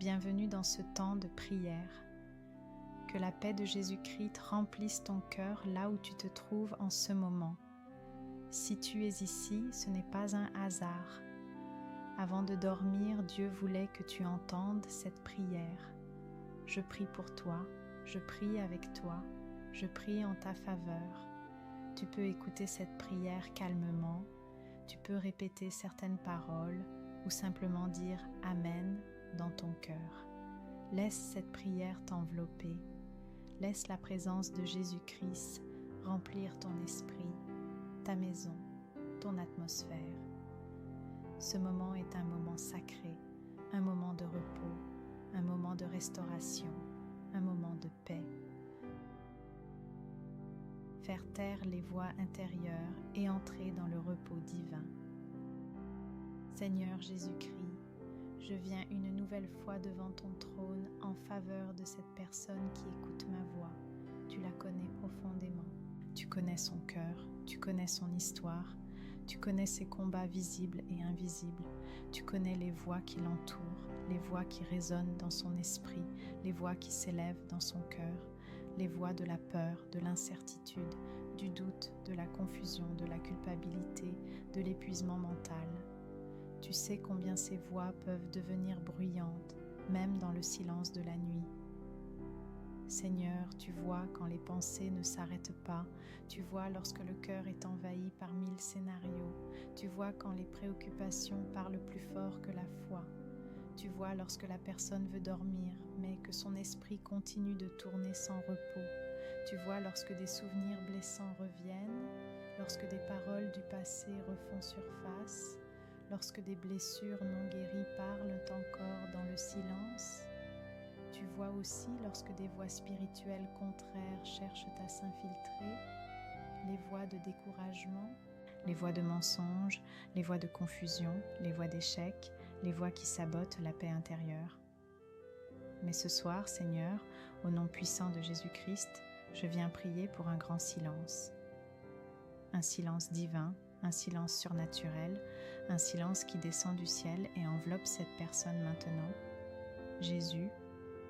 bienvenue dans ce temps de prière. Que la paix de Jésus-Christ remplisse ton cœur là où tu te trouves en ce moment. Si tu es ici, ce n'est pas un hasard. Avant de dormir, Dieu voulait que tu entendes cette prière. Je prie pour toi, je prie avec toi, je prie en ta faveur. Tu peux écouter cette prière calmement, tu peux répéter certaines paroles ou simplement dire « Amen » dans ton cœur. Laisse cette prière t'envelopper. Laisse la présence de Jésus-Christ remplir ton esprit, ta maison, ton atmosphère. Ce moment est un moment sacré, un moment de repos, un moment de restauration, un moment de paix. Faire taire les voix intérieures et entrer dans le repos divin. Seigneur Jésus-Christ, je viens une nouvelle fois devant ton trône en faveur de cette personne qui écoute ma voix. Tu la connais profondément. Tu connais son cœur, tu connais son histoire, tu connais ses combats visibles et invisibles. Tu connais les voix qui l'entourent, les voix qui résonnent dans son esprit, les voix qui s'élèvent dans son cœur, les voix de la peur, de l'incertitude, du doute, de la confusion, de la culpabilité, de l'épuisement mental. Tu sais combien ces voix peuvent devenir bruyantes, même dans le silence de la nuit. Seigneur, tu vois quand les pensées ne s'arrêtent pas, tu vois lorsque le cœur est envahi par 1000 scénarios, tu vois quand les préoccupations parlent plus fort que la foi, tu vois lorsque la personne veut dormir, mais que son esprit continue de tourner sans repos, tu vois lorsque des souvenirs blessants reviennent, lorsque des paroles du passé refont surface, lorsque des blessures non guéries parlent encore dans le silence. Tu vois aussi lorsque des voix spirituelles contraires cherchent à s'infiltrer, les voix de découragement, les voix de mensonges, les voix de confusion, les voix d'échec, les voix qui sabotent la paix intérieure. Mais ce soir, Seigneur, au nom puissant de Jésus-Christ, je viens prier pour un grand silence. Un silence divin, un silence surnaturel, un silence qui descend du ciel et enveloppe cette personne maintenant. Jésus,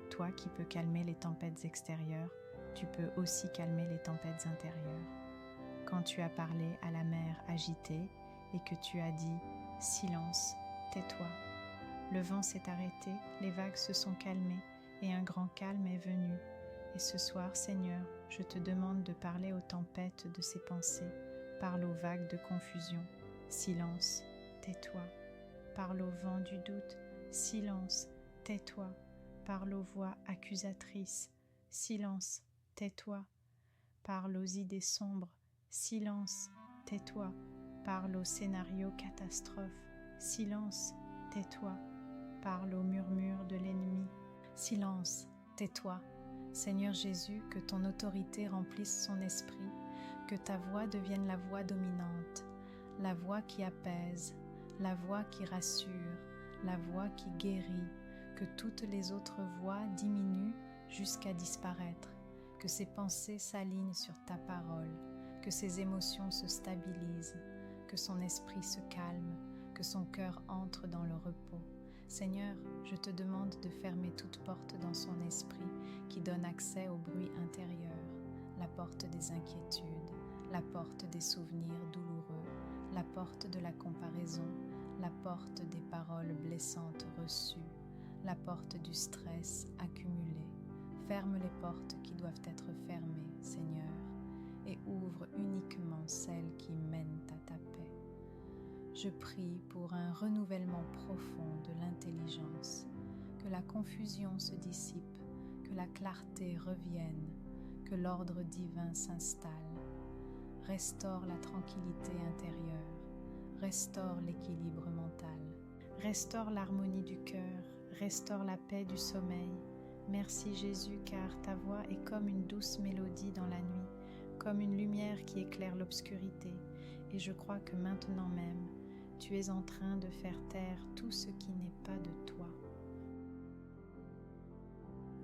toi qui peux calmer les tempêtes extérieures, tu peux aussi calmer les tempêtes intérieures. Quand tu as parlé à la mer agitée et que tu as dit « Silence, tais-toi », le vent s'est arrêté, les vagues se sont calmées et un grand calme est venu. Et ce soir, Seigneur, je te demande de parler aux tempêtes de ces pensées. Parle aux vagues de confusion. Silence, tais-toi. Parle au vent du doute. Silence, tais-toi. Parle aux voix accusatrices. Silence, tais-toi. Parle aux idées sombres. Silence, tais-toi. Parle aux scénarios catastrophes. Silence, tais-toi. Parle aux murmures de l'ennemi. Silence, tais-toi. Seigneur Jésus, que ton autorité remplisse son esprit, que ta voix devienne la voix dominante, la voix qui apaise, la voix qui rassure, la voix qui guérit, que toutes les autres voix diminuent jusqu'à disparaître, que ses pensées s'alignent sur ta parole, que ses émotions se stabilisent, que son esprit se calme, que son cœur entre dans le repos. Seigneur, je te demande de fermer toute porte dans son esprit qui donne accès au bruit intérieur, la porte des inquiétudes, la porte des souvenirs douloureux, la porte de la comparaison, la porte des paroles blessantes reçues, la porte du stress accumulé. Ferme les portes qui doivent être fermées, Seigneur, et ouvre uniquement celles qui mènent à ta paix. Je prie pour un renouvellement profond de l'intelligence, que la confusion se dissipe, que la clarté revienne, que l'ordre divin s'installe. Restaure la tranquillité intérieure, restaure l'équilibre mental, restaure l'harmonie du cœur, restaure la paix du sommeil. Merci Jésus, car ta voix est comme une douce mélodie dans la nuit, comme une lumière qui éclaire l'obscurité, et je crois que maintenant même, tu es en train de faire taire tout ce qui n'est pas de toi.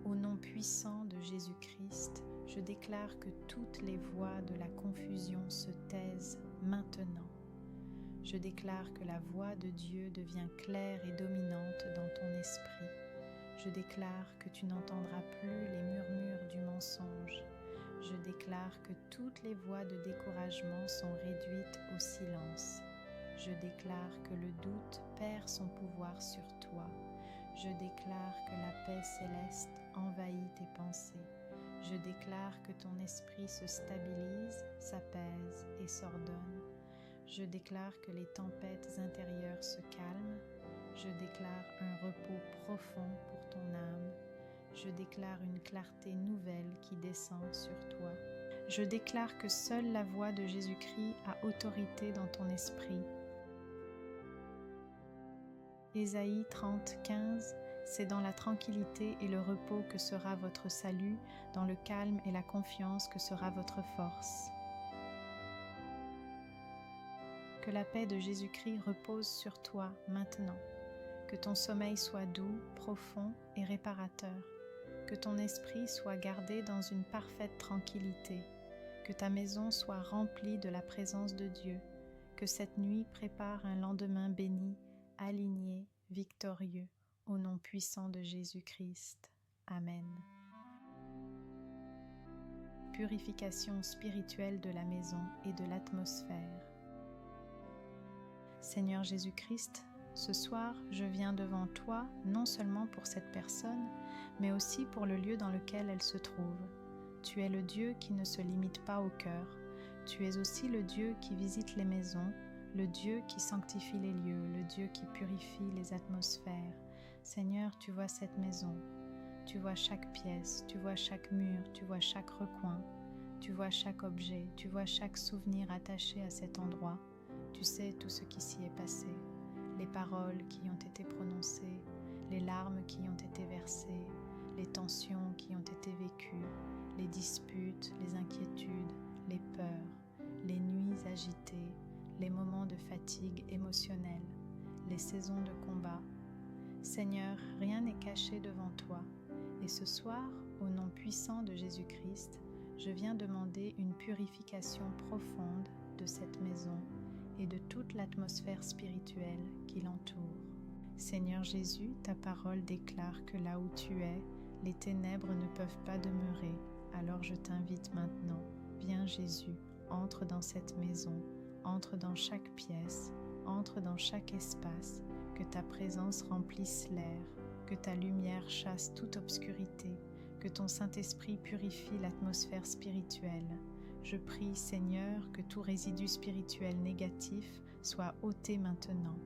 Au nom puissant de Jésus-Christ, je déclare que toutes les voix de la confusion se taisent maintenant. Je déclare que la voix de Dieu devient claire et dominante dans ton esprit. Je déclare que tu n'entendras plus les murmures du mensonge. Je déclare que toutes les voix de découragement sont réduites au silence. Je déclare que le doute perd son pouvoir sur toi. Je déclare que la paix céleste envahit tes pensées. Je déclare que ton esprit se stabilise, s'apaise et s'ordonne. Je déclare que les tempêtes intérieures se calment. Je déclare un repos profond pour ton âme. Je déclare une clarté nouvelle qui descend sur toi. Je déclare que seule la voix de Jésus-Christ a autorité dans ton esprit. Ésaïe 30, 15, c'est dans la tranquillité et le repos que sera votre salut, dans le calme et la confiance que sera votre force. Que la paix de Jésus-Christ repose sur toi maintenant. Que ton sommeil soit doux, profond et réparateur. Que ton esprit soit gardé dans une parfaite tranquillité. Que ta maison soit remplie de la présence de Dieu. Que cette nuit prépare un lendemain béni, aligné, victorieux, au nom puissant de Jésus-Christ. Amen. Purification spirituelle de la maison et de l'atmosphère. Seigneur Jésus-Christ, ce soir, je viens devant toi non seulement pour cette personne, mais aussi pour le lieu dans lequel elle se trouve. Tu es le Dieu qui ne se limite pas au cœur. Tu es aussi le Dieu qui visite les maisons, le Dieu qui sanctifie les lieux, le Dieu qui purifie les atmosphères. Seigneur, tu vois cette maison, tu vois chaque pièce, tu vois chaque mur, tu vois chaque recoin, tu vois chaque objet, tu vois chaque souvenir attaché à cet endroit. Tu sais tout ce qui s'y est passé, les paroles qui ont été prononcées, les larmes qui ont été versées, les tensions qui ont été vécues, les disputes, les inquiétudes, les peurs, les nuits agitées, les moments de fatigue émotionnelle, les saisons de combat. Seigneur, rien n'est caché devant toi, et ce soir, au nom puissant de Jésus-Christ, je viens demander une purification profonde de cette maison et de toute l'atmosphère spirituelle qui l'entoure. Seigneur Jésus, ta parole déclare que là où tu es, les ténèbres ne peuvent pas demeurer. Alors je t'invite maintenant, viens Jésus, entre dans cette maison, entre dans chaque pièce, entre dans chaque espace, que ta présence remplisse l'air, que ta lumière chasse toute obscurité, que ton Saint-Esprit purifie l'atmosphère spirituelle. Je prie, Seigneur, que tout résidu spirituel négatif soit ôté maintenant.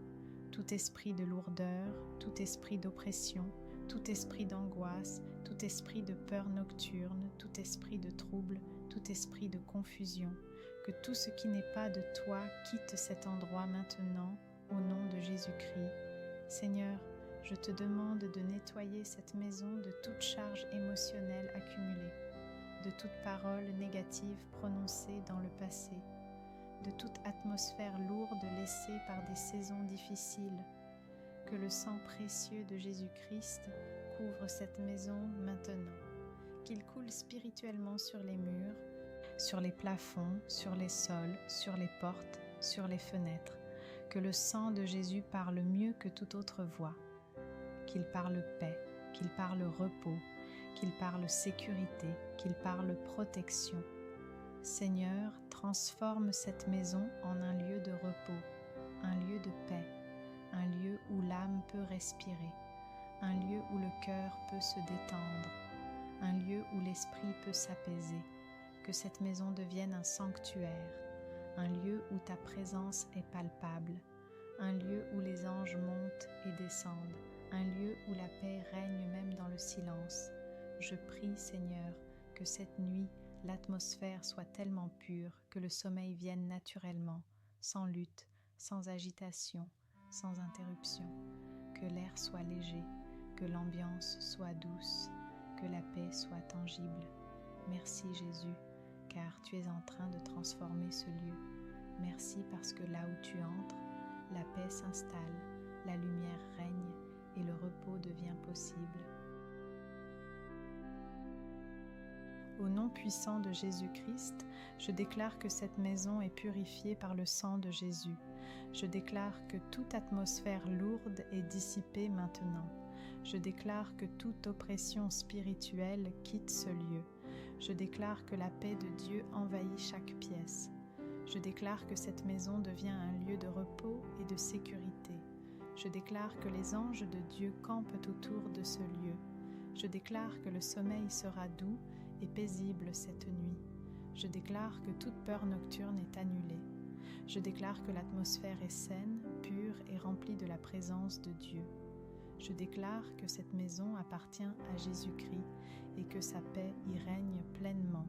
Tout esprit de lourdeur, tout esprit d'oppression, tout esprit d'angoisse, tout esprit de peur nocturne, tout esprit de trouble, tout esprit de confusion, que tout ce qui n'est pas de toi quitte cet endroit maintenant, au nom de Jésus-Christ. Seigneur, je te demande de nettoyer cette maison de toute charge émotionnelle accumulée, de toute parole négative prononcée dans le passé, de toute atmosphère lourde laissée par des saisons difficiles. Que le sang précieux de Jésus-Christ couvre cette maison maintenant, qu'il coule spirituellement sur les murs, sur les plafonds, sur les sols, sur les portes, sur les fenêtres. Que le sang de Jésus parle mieux que toute autre voix, qu'il parle paix, qu'il parle repos, qu'il parle sécurité, qu'il parle protection. Seigneur, transforme cette maison en un lieu de repos, un lieu de paix, un lieu où l'âme peut respirer, un lieu où le cœur peut se détendre, un lieu où l'esprit peut s'apaiser. Que cette maison devienne un sanctuaire, un lieu où ta présence est palpable, un lieu où les anges montent et descendent, un lieu où la paix règne même dans le silence. Je prie, Seigneur, que cette nuit, l'atmosphère soit tellement pure que le sommeil vienne naturellement, sans lutte, sans agitation, sans interruption, que l'air soit léger, que l'ambiance soit douce, que la paix soit tangible. Merci Jésus, car tu es en train de transformer ce lieu. Merci parce que là où tu entres, la paix s'installe, la lumière règne et le repos devient possible. Au nom puissant de Jésus-Christ, je déclare que cette maison est purifiée par le sang de Jésus. Je déclare que toute atmosphère lourde est dissipée maintenant. Je déclare que toute oppression spirituelle quitte ce lieu. Je déclare que la paix de Dieu envahit chaque pièce. Je déclare que cette maison devient un lieu de repos et de sécurité. Je déclare que les anges de Dieu campent autour de ce lieu. Je déclare que le sommeil sera doux et paisible cette nuit. Je déclare que toute peur nocturne est annulée. Je déclare que l'atmosphère est saine, pure et remplie de la présence de Dieu. Je déclare que cette maison appartient à Jésus-Christ et que sa paix y règne pleinement.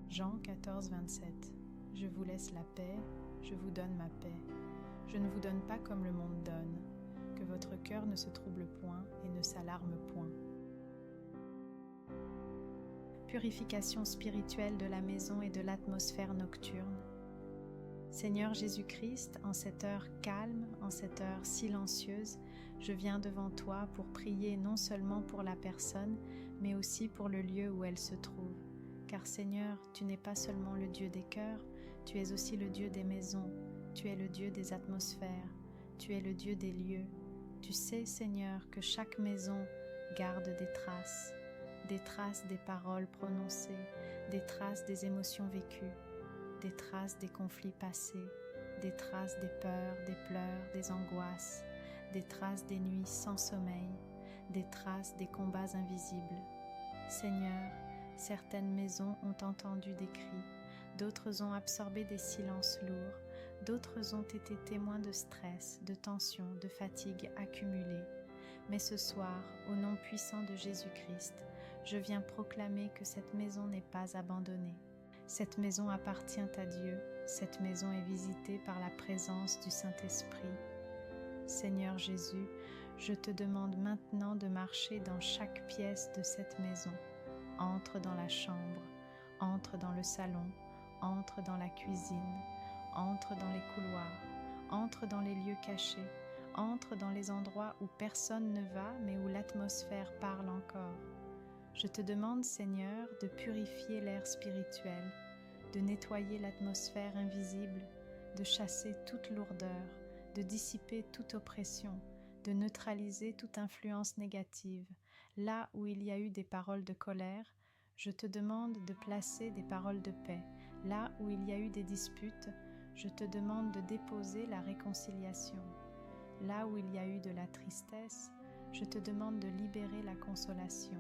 Jean 14, 27. Je vous laisse la paix, je vous donne ma paix. Je ne vous donne pas comme le monde donne. Que votre cœur ne se trouble point et ne s'alarme point. Purification spirituelle de la maison et de l'atmosphère nocturne. Seigneur Jésus-Christ, en cette heure calme, en cette heure silencieuse, je viens devant toi pour prier non seulement pour la personne, mais aussi pour le lieu où elle se trouve. Car Seigneur, tu n'es pas seulement le Dieu des cœurs, tu es aussi le Dieu des maisons, tu es le Dieu des atmosphères, tu es le Dieu des lieux. Tu sais, Seigneur, que chaque maison garde des traces des paroles prononcées, des traces des émotions vécues, des traces des conflits passés, des traces des peurs, des pleurs, des angoisses, des traces des nuits sans sommeil, des traces des combats invisibles. Seigneur, certaines maisons ont entendu des cris, d'autres ont absorbé des silences lourds, d'autres ont été témoins de stress, de tension, de fatigue accumulée. Mais ce soir, au nom puissant de Jésus-Christ, je viens proclamer que cette maison n'est pas abandonnée. Cette maison appartient à Dieu, cette maison est visitée par la présence du Saint-Esprit. Seigneur Jésus, je te demande maintenant de marcher dans chaque pièce de cette maison. Entre dans la chambre, entre dans le salon, entre dans la cuisine, entre dans les couloirs, entre dans les lieux cachés, entre dans les endroits où personne ne va mais où l'atmosphère parle encore. Je te demande, Seigneur, de purifier l'air spirituel, de nettoyer l'atmosphère invisible, de chasser toute lourdeur, de dissiper toute oppression, de neutraliser toute influence négative. Là où il y a eu des paroles de colère, je te demande de placer des paroles de paix. Là où il y a eu des disputes, je te demande de déposer la réconciliation. Là où il y a eu de la tristesse, je te demande de libérer la consolation.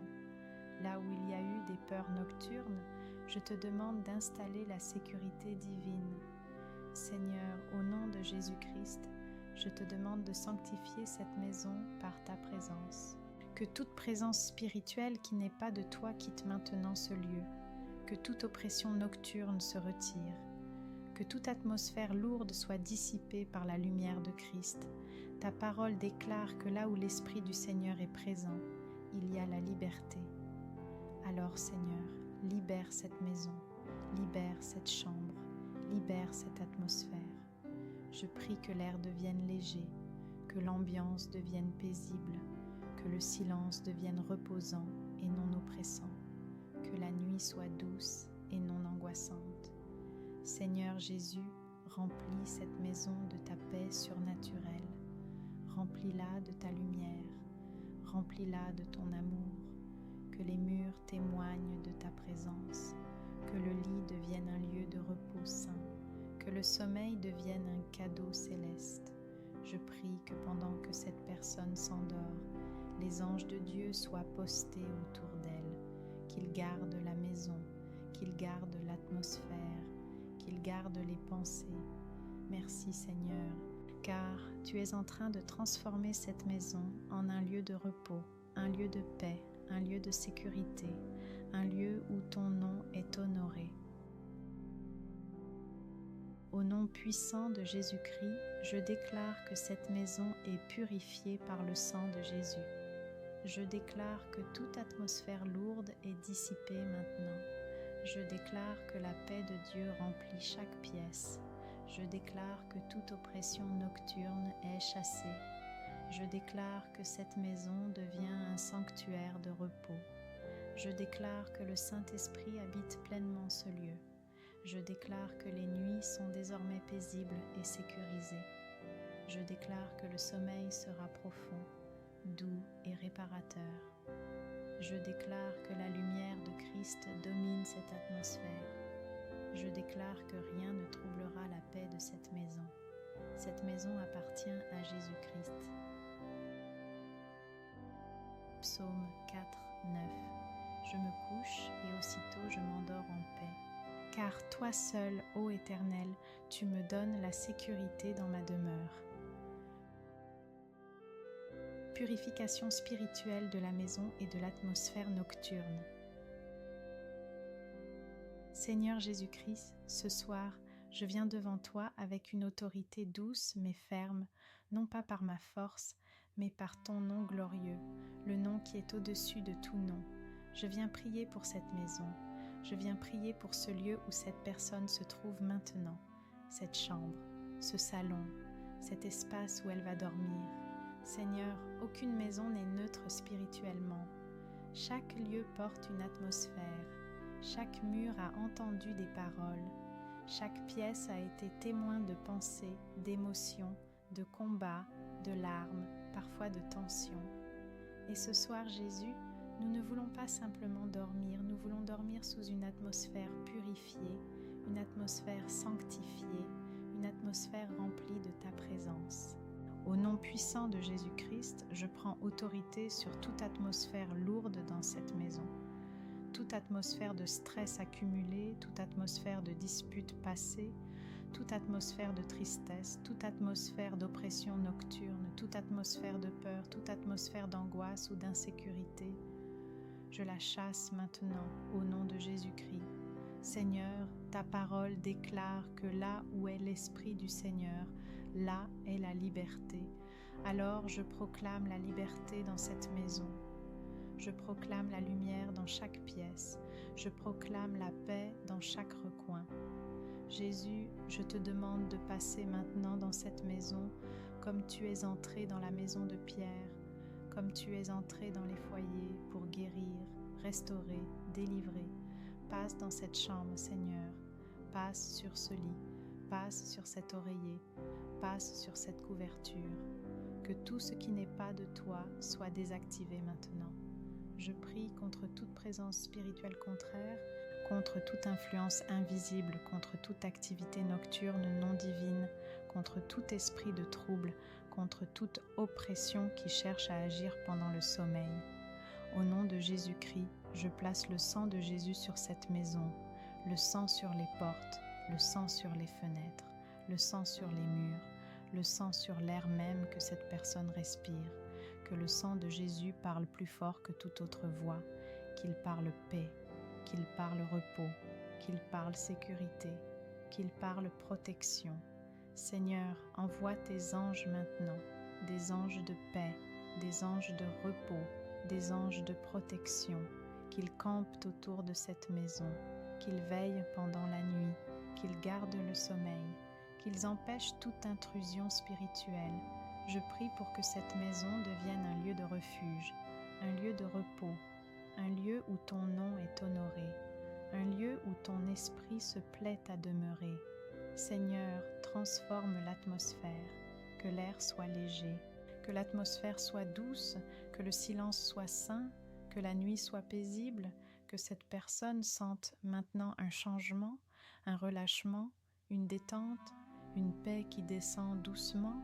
Là où il y a eu des peurs nocturnes, je te demande d'installer la sécurité divine. Seigneur, au nom de Jésus-Christ, je te demande de sanctifier cette maison par ta présence. Que toute présence spirituelle qui n'est pas de toi quitte maintenant ce lieu. Que toute oppression nocturne se retire. Que toute atmosphère lourde soit dissipée par la lumière de Christ. Ta parole déclare que là où l'Esprit du Seigneur est présent, il y a la liberté. Alors Seigneur, libère cette maison, libère cette chambre, libère cette atmosphère. Je prie que l'air devienne léger, que l'ambiance devienne paisible, que le silence devienne reposant et non oppressant, que la nuit soit douce et non angoissante. Seigneur Jésus, remplis cette maison de ta paix surnaturelle, remplis-la de ta lumière, remplis-la de ton amour, que les murs témoignent de ta présence, que le lit devienne un lieu de repos saint, que le sommeil devienne un cadeau céleste. Je prie que pendant que cette personne s'endort, les anges de Dieu soient postés autour d'elle, qu'ils gardent la maison, qu'ils gardent l'atmosphère, qu'ils gardent les pensées. Merci Seigneur, car tu es en train de transformer cette maison en un lieu de repos, un lieu de paix, un lieu de sécurité, un lieu où ton nom est honoré. Au nom puissant de Jésus-Christ, je déclare que cette maison est purifiée par le sang de Jésus. Je déclare que toute atmosphère lourde est dissipée maintenant. Je déclare que la paix de Dieu remplit chaque pièce. Je déclare que toute oppression nocturne est chassée. Je déclare que cette maison devient un sanctuaire de repos. Je déclare que le Saint-Esprit habite pleinement ce lieu. Je déclare que les nuits sont désormais paisibles et sécurisées. Je déclare que le sommeil sera profond, doux et réparateur. Je déclare que la lumière de Christ domine cette atmosphère. Je déclare que rien ne troublera la paix de cette maison. Cette maison appartient à Jésus-Christ. Psaume 4, 9. Je me couche et aussitôt je m'endors en paix. Car toi seul, ô Éternel, tu me donnes la sécurité dans ma demeure. Purification spirituelle de la maison et de l'atmosphère nocturne. Seigneur Jésus-Christ, ce soir, je viens devant toi avec une autorité douce mais ferme, non pas par ma force, mais par ton nom glorieux, le nom qui est au-dessus de tout nom. Je viens prier pour cette maison. Je viens prier pour ce lieu où cette personne se trouve maintenant, cette chambre, ce salon, cet espace où elle va dormir. Seigneur, aucune maison n'est neutre spirituellement. Chaque lieu porte une atmosphère. Chaque mur a entendu des paroles. Chaque pièce a été témoin de pensées, d'émotions, de combats, de larmes, parfois de tensions. Et ce soir, Jésus, nous ne voulons pas simplement dormir, nous voulons dormir sous une atmosphère purifiée, une atmosphère sanctifiée, une atmosphère remplie de ta présence. Au nom puissant de Jésus-Christ, je prends autorité sur toute atmosphère lourde dans cette maison. Toute atmosphère de stress accumulé, toute atmosphère de disputes passées, toute atmosphère de tristesse, toute atmosphère d'oppression nocturne, toute atmosphère de peur, toute atmosphère d'angoisse ou d'insécurité. Je la chasse maintenant au nom de Jésus-Christ. Seigneur, ta parole déclare que là où est l'Esprit du Seigneur, là est la liberté. Alors je proclame la liberté dans cette maison. Je proclame la lumière dans chaque pièce. Je proclame la paix dans chaque recoin. Jésus, je te demande de passer maintenant dans cette maison comme tu es entré dans la maison de Pierre, comme tu es entré dans les foyers pour guérir, restaurer, délivrer. Passe dans cette chambre, Seigneur. Passe sur ce lit. Passe sur cet oreiller. Passe sur cette couverture. Que tout ce qui n'est pas de toi soit désactivé maintenant. Je prie contre toute présence spirituelle contraire, contre toute influence invisible, contre toute activité nocturne non divine, contre tout esprit de trouble, contre toute oppression qui cherche à agir pendant le sommeil. Au nom de Jésus-Christ, je place le sang de Jésus sur cette maison, le sang sur les portes, le sang sur les fenêtres, le sang sur les murs, le sang sur l'air même que cette personne respire. Que le sang de Jésus parle plus fort que toute autre voix, qu'il parle paix, qu'il parle repos, qu'il parle sécurité, qu'il parle protection. Seigneur, envoie tes anges maintenant, des anges de paix, des anges de repos, des anges de protection, qu'ils campent autour de cette maison, qu'ils veillent pendant la nuit, qu'ils gardent le sommeil, qu'ils empêchent toute intrusion spirituelle. Je prie pour que cette maison devienne un lieu de refuge, un lieu de repos, un lieu où ton nom est honoré, un lieu où ton esprit se plaît à demeurer. Seigneur, transforme l'atmosphère, que l'air soit léger, que l'atmosphère soit douce, que le silence soit sain, que la nuit soit paisible, que cette personne sente maintenant un changement, un relâchement, une détente, une paix qui descend doucement.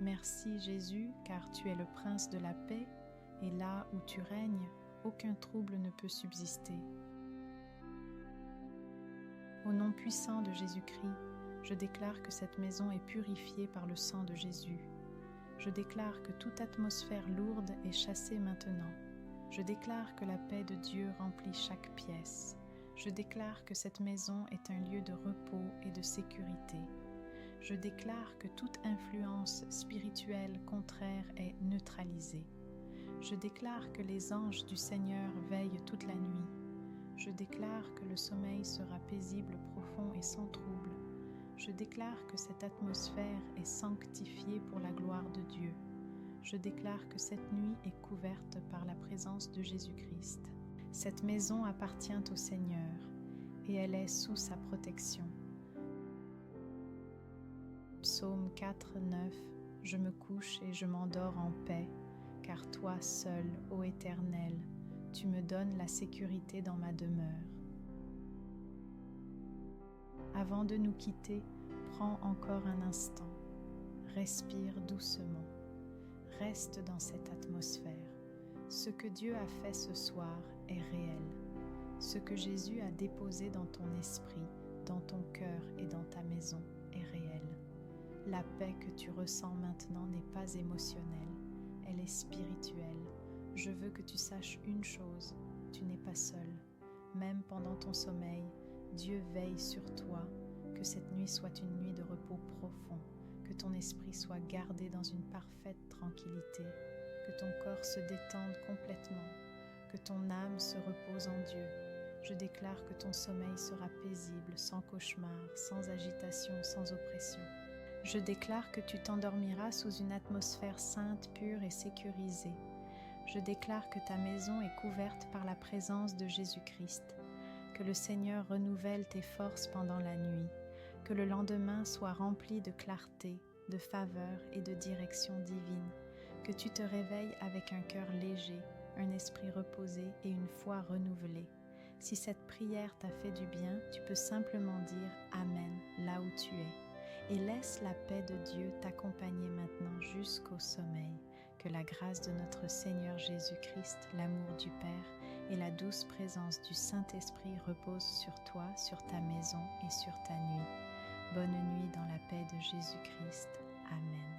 Merci Jésus, car tu es le prince de la paix, et là où tu règnes, aucun trouble ne peut subsister. Au nom puissant de Jésus-Christ, je déclare que cette maison est purifiée par le sang de Jésus. Je déclare que toute atmosphère lourde est chassée maintenant. Je déclare que la paix de Dieu remplit chaque pièce. Je déclare que cette maison est un lieu de repos et de sécurité. Je déclare que toute influence spirituelle contraire est neutralisée. Je déclare que les anges du Seigneur veillent toute la nuit. Je déclare que le sommeil sera paisible, profond et sans trouble. Je déclare que cette atmosphère est sanctifiée pour la gloire de Dieu. Je déclare que cette nuit est couverte par la présence de Jésus-Christ. Cette maison appartient au Seigneur et elle est sous sa protection. Psaume 4, 9. Je me couche et je m'endors en paix, car toi seul, ô Éternel, tu me donnes la sécurité dans ma demeure. Avant de nous quitter, prends encore un instant, respire doucement, reste dans cette atmosphère. Ce que Dieu a fait ce soir est réel. Ce que Jésus a déposé dans ton esprit, dans ton cœur et dans ta maison est réel. La paix que tu ressens maintenant n'est pas émotionnelle, elle est spirituelle. Je veux que tu saches une chose, tu n'es pas seul. Même pendant ton sommeil, Dieu veille sur toi, que cette nuit soit une nuit de repos profond, que ton esprit soit gardé dans une parfaite tranquillité, que ton corps se détende complètement, que ton âme se repose en Dieu. Je déclare que ton sommeil sera paisible, sans cauchemar, sans agitation, sans oppression. Je déclare que tu t'endormiras sous une atmosphère sainte, pure et sécurisée. Je déclare que ta maison est couverte par la présence de Jésus-Christ, que le Seigneur renouvelle tes forces pendant la nuit, que le lendemain soit rempli de clarté, de faveur et de direction divine, que tu te réveilles avec un cœur léger, un esprit reposé et une foi renouvelée. Si cette prière t'a fait du bien, tu peux simplement dire « Amen » là où tu es. Et laisse la paix de Dieu t'accompagner maintenant jusqu'au sommeil. Que la grâce de notre Seigneur Jésus-Christ, l'amour du Père et la douce présence du Saint-Esprit reposent sur toi, sur ta maison et sur ta nuit. Bonne nuit dans la paix de Jésus-Christ. Amen.